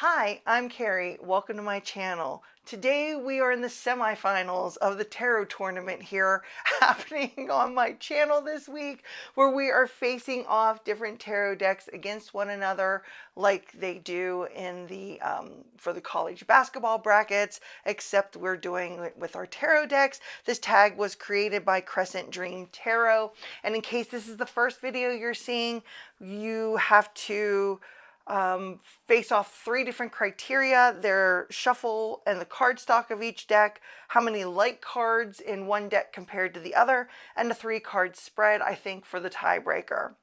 Hi, I'm Carrie. Welcome to my channel. Today we are in the semifinals of the tarot tournament here happening on my channel this week, where we are facing off different tarot decks against one another like they do in the for the college basketball brackets, except we're doing it with our tarot decks. This tag was created by Crescent Dream Tarot, and in case this is the first video you're seeing, you have to face off 3 different criteria: their shuffle and the card stock of each deck, how many light cards in one deck compared to the other, and a 3-card spread, I think, for the tiebreaker.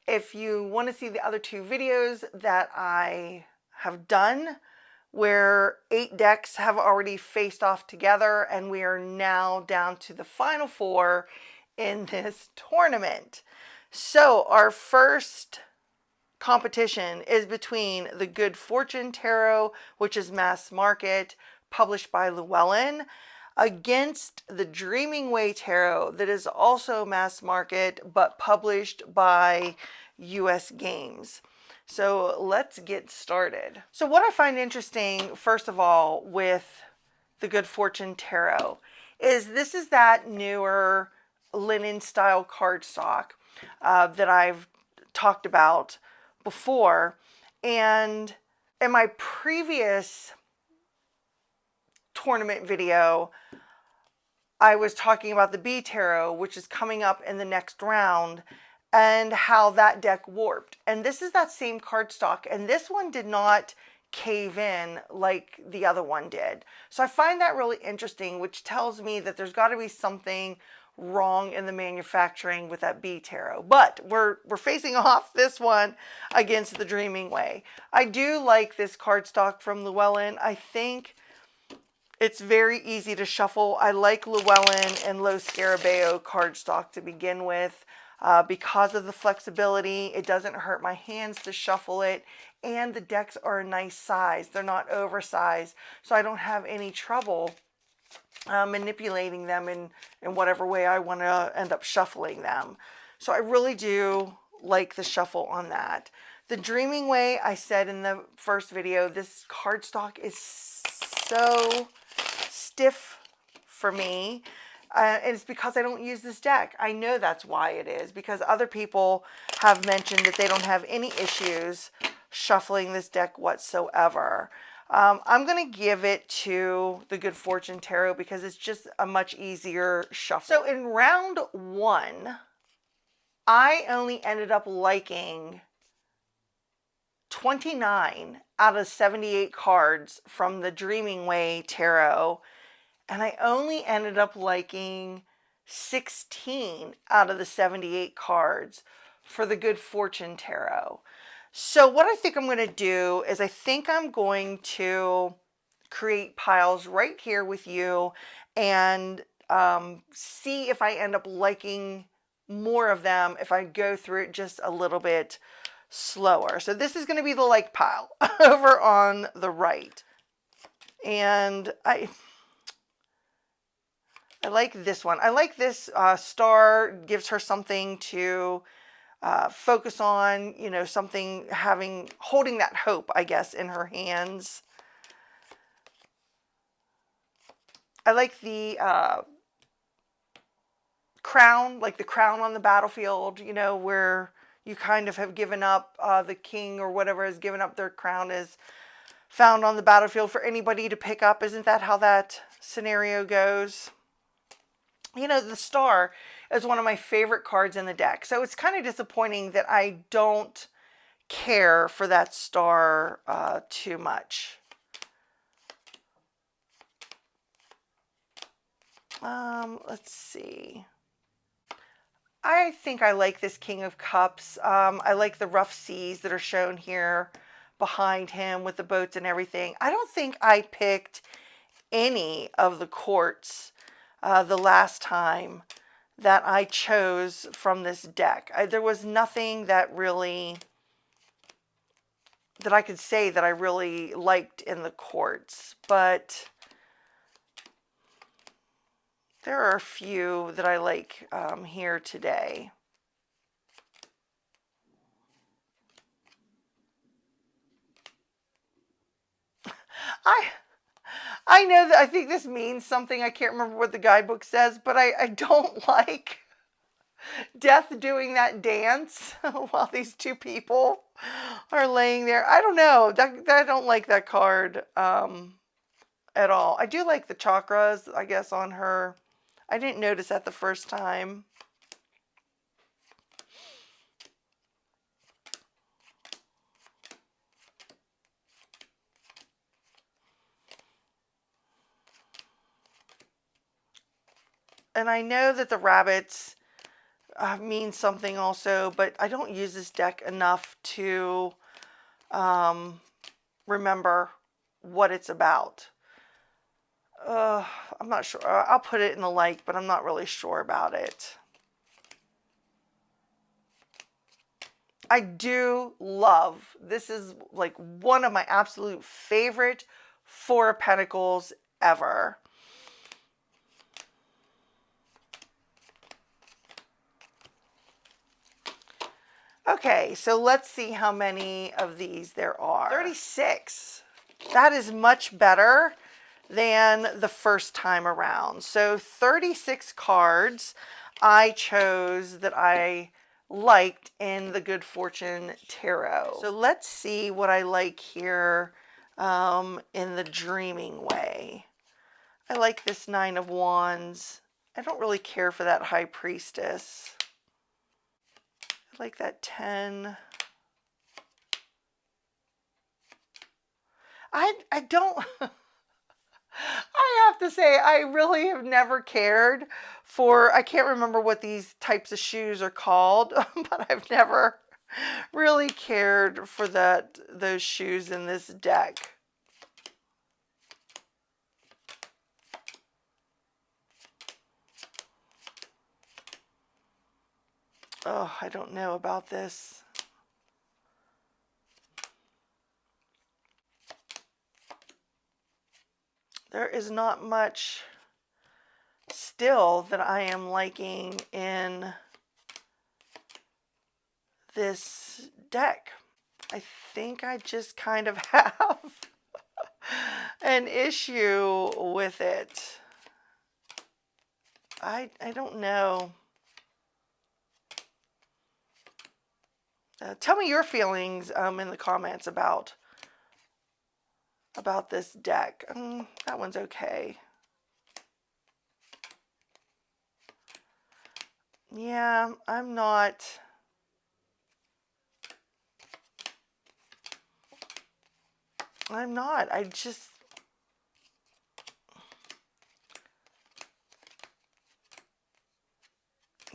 If you want to see the other 2 videos that I have done, where 8 decks have already faced off together, and we are now down to the final 4 in this tournament. So our first competition is between the Good Fortune Tarot, which is mass market, published by Llewellyn, against the Dreaming Way Tarot, that is also mass market but published by US Games. So let's get started. So what I find interesting, first of all, with the Good Fortune Tarot is this is that newer linen style cardstock that I've talked about before. And in my previous tournament video, I was talking about the B Tarot, which is coming up in the next round, and how that deck warped. And this is that same cardstock, and this one did not cave in like the other one did. So I find that really interesting, which tells me that there's got to be something wrong in the manufacturing with that B Tarot. But we're facing off this one against the Dreaming Way. I do like this cardstock from Llewellyn. I think it's very easy to shuffle. I like Llewellyn and Lo Scarabeo cardstock to begin with because of the flexibility. It doesn't hurt my hands to shuffle it, and the decks are a nice size. They're not oversized, so I don't have any trouble manipulating them in whatever way I want to end up shuffling them. So I really do like the shuffle on that. The Dreaming Way, I said in the first video, this cardstock is so stiff for me. And it's because I don't use this deck. I know that's why it is, because other people have mentioned that they don't have any issues shuffling this deck whatsoever. I'm going to give it to the Good Fortune Tarot because it's just a much easier shuffle. So in round 1, I only ended up liking 29 out of 78 cards from the Dreaming Way Tarot, and I only ended up liking 16 out of the 78 cards for the Good Fortune Tarot. So what I think I'm going to do is I think I'm going to create piles right here with you and see if I end up liking more of them if I go through it just a little bit slower. So this is going to be the like pile over on the right. And I like this one. I like this star. Gives her something to focus on, you know, something holding that hope, I guess, in her hands. I like the crown, like the crown on the battlefield, you know, where you kind of have given up, the king or whatever has given up their crown is found on the battlefield for anybody to pick up. Isn't that how that scenario goes? You know, the star is one of my favorite cards in the deck. So it's kind of disappointing that I don't care for that star too much. Let's see. I think I like this King of Cups. I like the rough seas that are shown here behind him with the boats and everything. I don't think I picked any of the courts the last time that I chose from this deck. There was nothing that I could say that I really liked in the courts, but there are a few that I like here today. I know that I think this means something. I can't remember what the guidebook says, but I don't like Death doing that dance while these two people are laying there. I don't know. I don't like that card at all. I do like the chakras, I guess, on her. I didn't notice that the first time. And I know that the rabbits mean something also, but I don't use this deck enough to remember what it's about. I'm not sure. I'll put it in the like, but I'm not really sure about it. I do love, this is like one of my absolute favorite Four of Pentacles ever. Okay, so let's see how many of these there are. 36. That is much better than the first time around. So 36 cards I chose that I liked in the Good Fortune Tarot. So let's see what I like here in the Dreaming Way. I like this Nine of Wands. I don't really care for that High Priestess. I like that 10. I don't... I have to say, I really have never cared for, I can't remember what these types of shoes are called, but I've never really cared for those shoes in this deck. Oh, I don't know about this. There is not much still that I am liking in this deck. I think I just kind of have an issue with it. I don't know. Tell me your feelings in the comments about this deck. That one's okay. Yeah, I'm not. I just.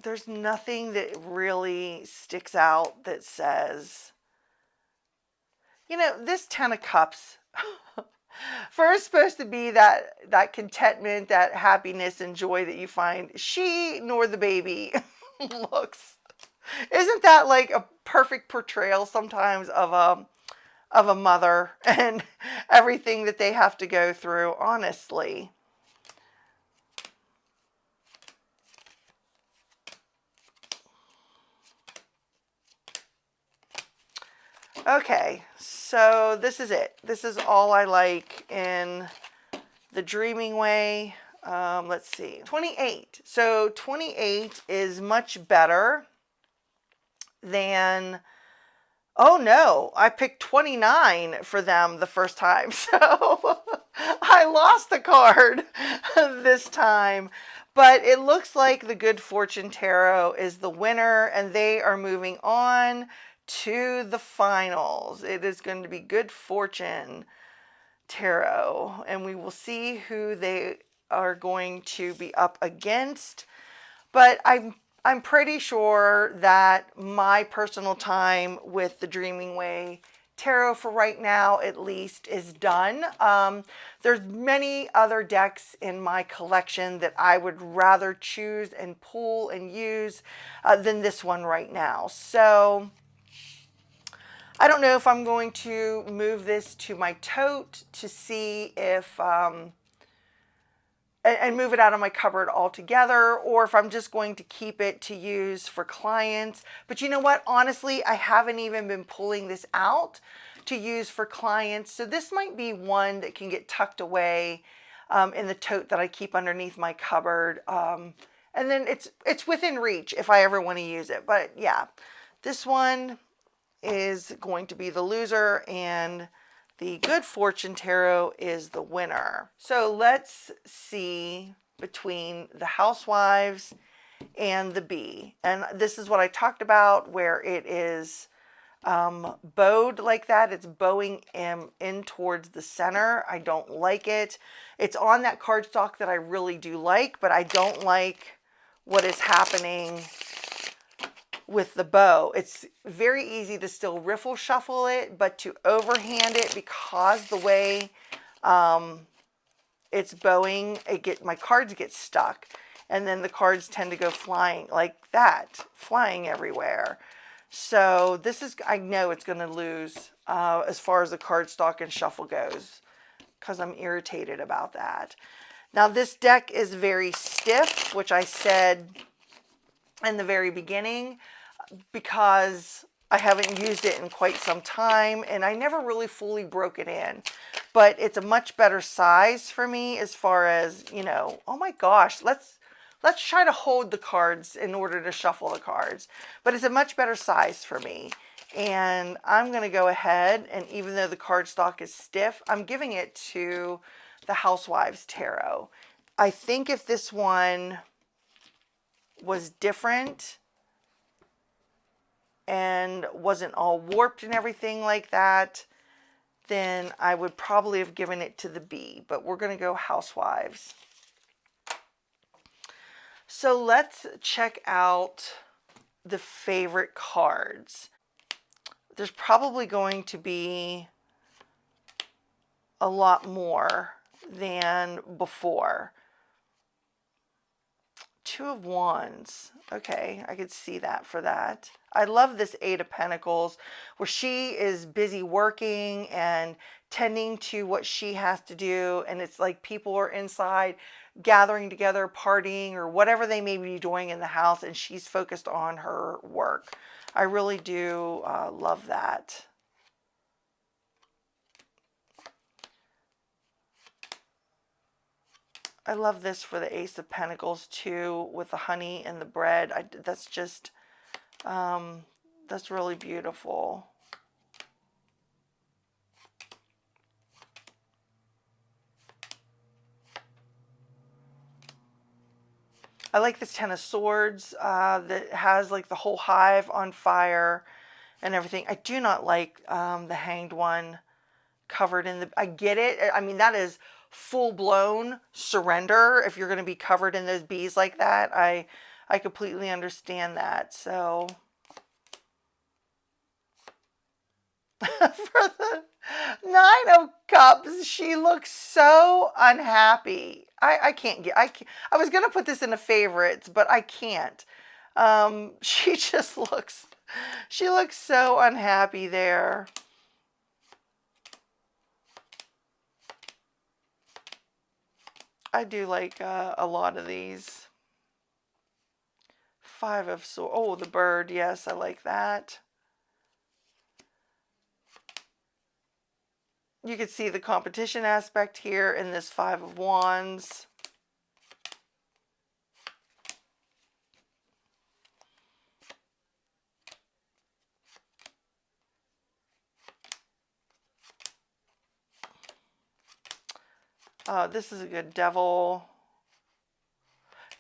There's nothing that really sticks out that says, you know, this 10 of Cups first supposed to be that contentment, that happiness and joy that you find. She nor the baby looks. Isn't that like a perfect portrayal sometimes of a mother and everything that they have to go through, honestly? Okay, so this is it. This is all I like in the Dreaming Way. Let's see, 28. So 28 is much better than, oh no, I picked 29 for them the first time. So I lost a card this time. But it looks like the Good Fortune Tarot is the winner, and they are moving on to the finals. It is going to be Good Fortune Tarot, and we will see who they are going to be up against. But I'm pretty sure that my personal time with the Dreaming Way Tarot for right now at least is done. There's many other decks in my collection that I would rather choose and pull and use than this one right now. So I don't know if I'm going to move this to my tote to see if, and move it out of my cupboard altogether, or if I'm just going to keep it to use for clients. But you know what? Honestly, I haven't even been pulling this out to use for clients. So this might be one that can get tucked away in the tote that I keep underneath my cupboard. And then it's within reach if I ever want to use it. But yeah, this one is going to be the loser, and the Good Fortune Tarot is the winner. So let's see between the Housewives and the Bee. And this is what I talked about, where it is bowed like that. It's bowing in towards the center. I don't like it. It's on that cardstock that I really do like, but I don't like what is happening with the bow. It's very easy to still riffle shuffle it, but to overhand it, because the way it's bowing, my cards get stuck, and then the cards tend to go flying like that, flying everywhere. So this is, I know it's going to lose as far as the cardstock and shuffle goes, because I'm irritated about that. Now this deck is very stiff, which I said in the very beginning, because I haven't used it in quite some time, and I never really fully broke it in. But it's a much better size for me as far as, you know, oh my gosh, let's try to hold the cards in order to shuffle the cards. But it's a much better size for me. And I'm going to go ahead, and even though the cardstock is stiff, I'm giving it to the Housewives Tarot. I think if this one was different and wasn't all warped and everything like that, then I would probably have given it to the Bee. But we're going to go Housewives. So let's check out the favorite cards. There's probably going to be a lot more than before. Two of Wands. Okay, I could see that for that. I love this Eight of Pentacles, where she is busy working and tending to what she has to do, and it's like people are inside gathering together, partying, or whatever they may be doing in the house, and she's focused on her work. I really do love that. I love this for the Ace of Pentacles too, with the honey and the bread. That's just, that's really beautiful. I like this Ten of Swords that has like the whole hive on fire and everything. I do not like the Hanged One covered in the, I get it. I mean, that is full-blown surrender if you're going to be covered in those bees like that. I completely understand that. So for the Nine of Cups, she looks so unhappy. I can't get, I was going to put this in the favorites, but I can't. She just looks, she looks so unhappy there. I do like a lot of these. Five of Swords. Oh, the bird. Yes, I like that. You can see the competition aspect here in this Five of Wands. This is a good Devil.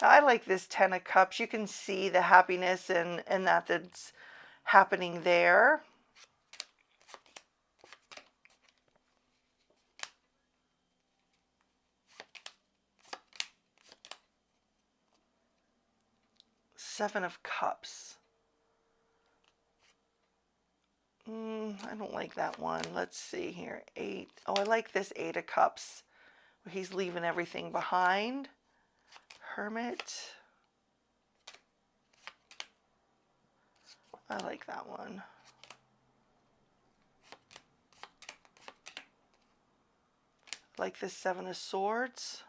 Now, I like this Ten of Cups. You can see the happiness and that's happening there. Seven of Cups. I don't like that one. Let's see here. Eight. Oh, I like this Eight of Cups, where he's leaving everything behind. Hermit. I like that one. I like this Seven of Swords.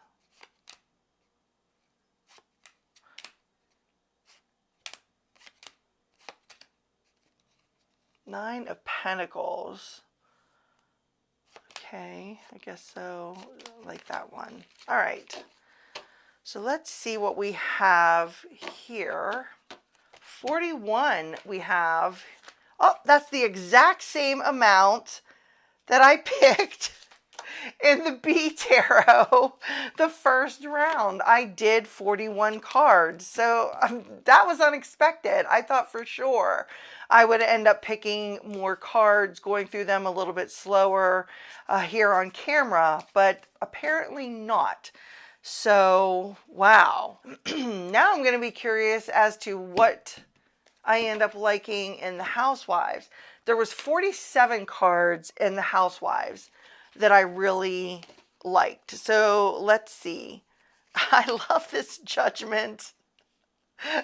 Nine of Pentacles. Okay, I guess so. Like that one. All right. So let's see what we have here. 41 we have. Oh, that's the exact same amount that I picked in the B Tarot the first round. I did 41 cards. So that was unexpected. I thought for sure I would end up picking more cards, going through them a little bit slower here on camera, but apparently not. So, wow. Now I'm going to be curious as to what I end up liking in the Housewives. There was 47 cards in the Housewives that I really liked. So let's see. I love this Judgment.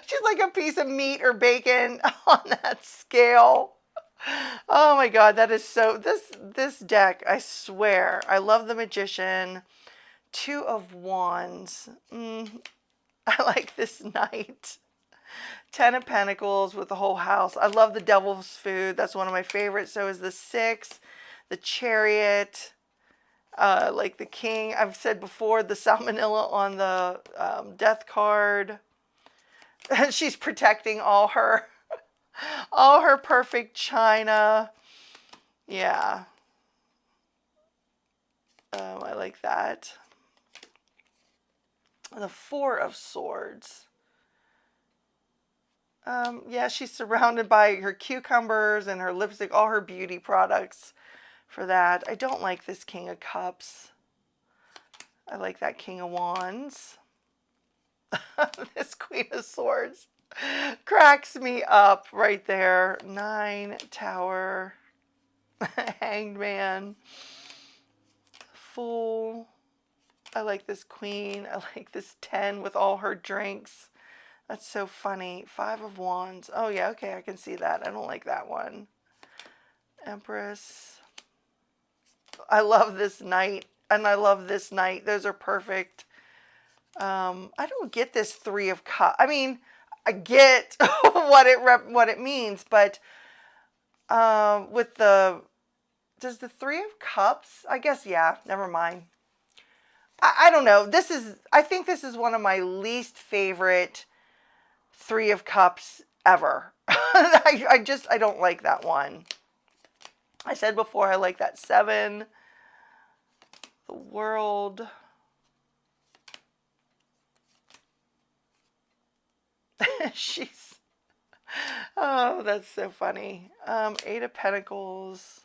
She's like a piece of meat or bacon on that scale. Oh my God, that is so, this deck, I swear. I love the Magician. 2 of Wands. I like this Knight. 10 of Pentacles with the whole house. I love the Devil's Food. That's one of my favorites. So is the 6, the Chariot, like the King. I've said before, the Salmonella on the Death card. She's protecting all her perfect china. Yeah. I like that. The 4 of Swords. Yeah, she's surrounded by her cucumbers and her lipstick, all her beauty products for that. I don't like this King of Cups. I like that King of Wands. This Queen of Swords cracks me up right there. 9, Tower, Hanged Man, Fool. I like this Queen. I like this 10 with all her drinks. That's so funny. 5 of Wands. Oh yeah, okay, I can see that. I don't like that one. Empress. I love this Knight, and I love this Knight. Those are perfect. I don't get this 3 of Cups. I mean, I get what it means, but with the, does the 3 of Cups? I guess yeah. Never mind. I don't know. I think this is one of my least favorite 3 of Cups ever. I don't like that one. I said before I like that 7. The World. Oh, that's so funny. 8 of Pentacles.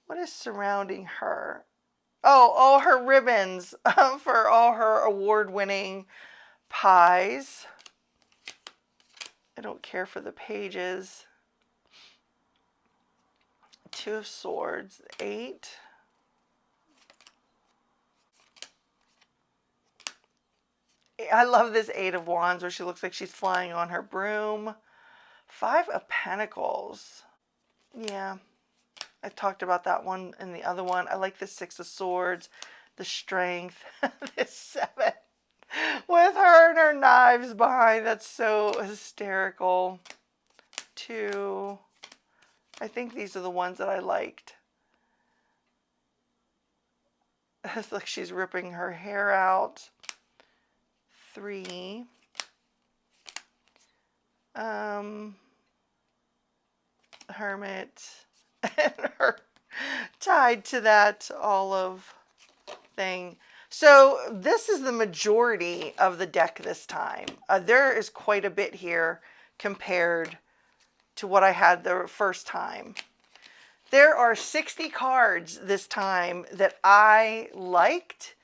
What is surrounding her? Oh, all her ribbons for all her award-winning pies. I don't care for the pages. 2 of Swords. 8. I love this 8 of Wands where she looks like she's flying on her broom. 5 of Pentacles. Yeah, I talked about that one and the other one. I like the 6 of Swords, the Strength, this 7 with her and her knives behind. That's so hysterical. 2. I think these are the ones that I liked. It's like she's ripping her hair out. 3. Hermit. And her tied to that olive thing. So this is the majority of the deck this time. There is quite a bit here compared to what I had the first time. There are 60 cards this time that I liked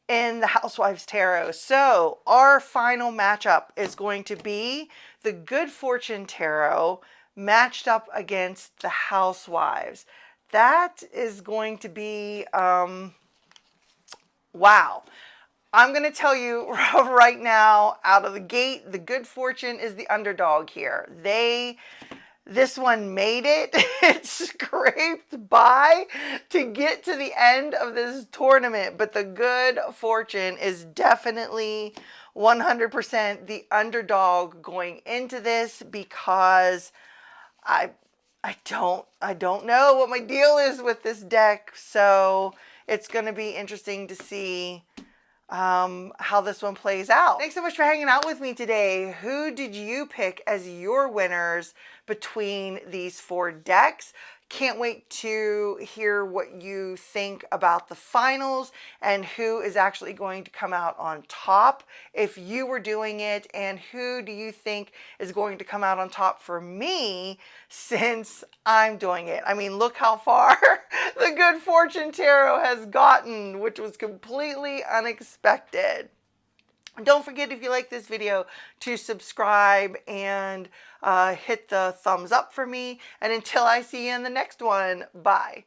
in the Housewives Tarot. So our final matchup is going to be the Good Fortune Tarot matched up against the Housewives. That is going to be, wow. I'm going to tell you right now, out of the gate, the Good Fortune is the underdog here. This one made it. It scraped by to get to the end of this tournament, but the Good Fortune is definitely 100% the underdog going into this because I don't know what my deal is with this deck, so it's going to be interesting to see how this one plays out. Thanks so much for hanging out with me today. Who did you pick as your winners between these 4 decks? Can't wait to hear what you think about the finals and who is actually going to come out on top if you were doing it, and who do you think is going to come out on top for me since I'm doing it. I mean, look how far the Good Fortune Tarot has gotten, which was completely unexpected. Don't forget, if you like this video, to subscribe and hit the thumbs up for me. And until I see you in the next one, bye.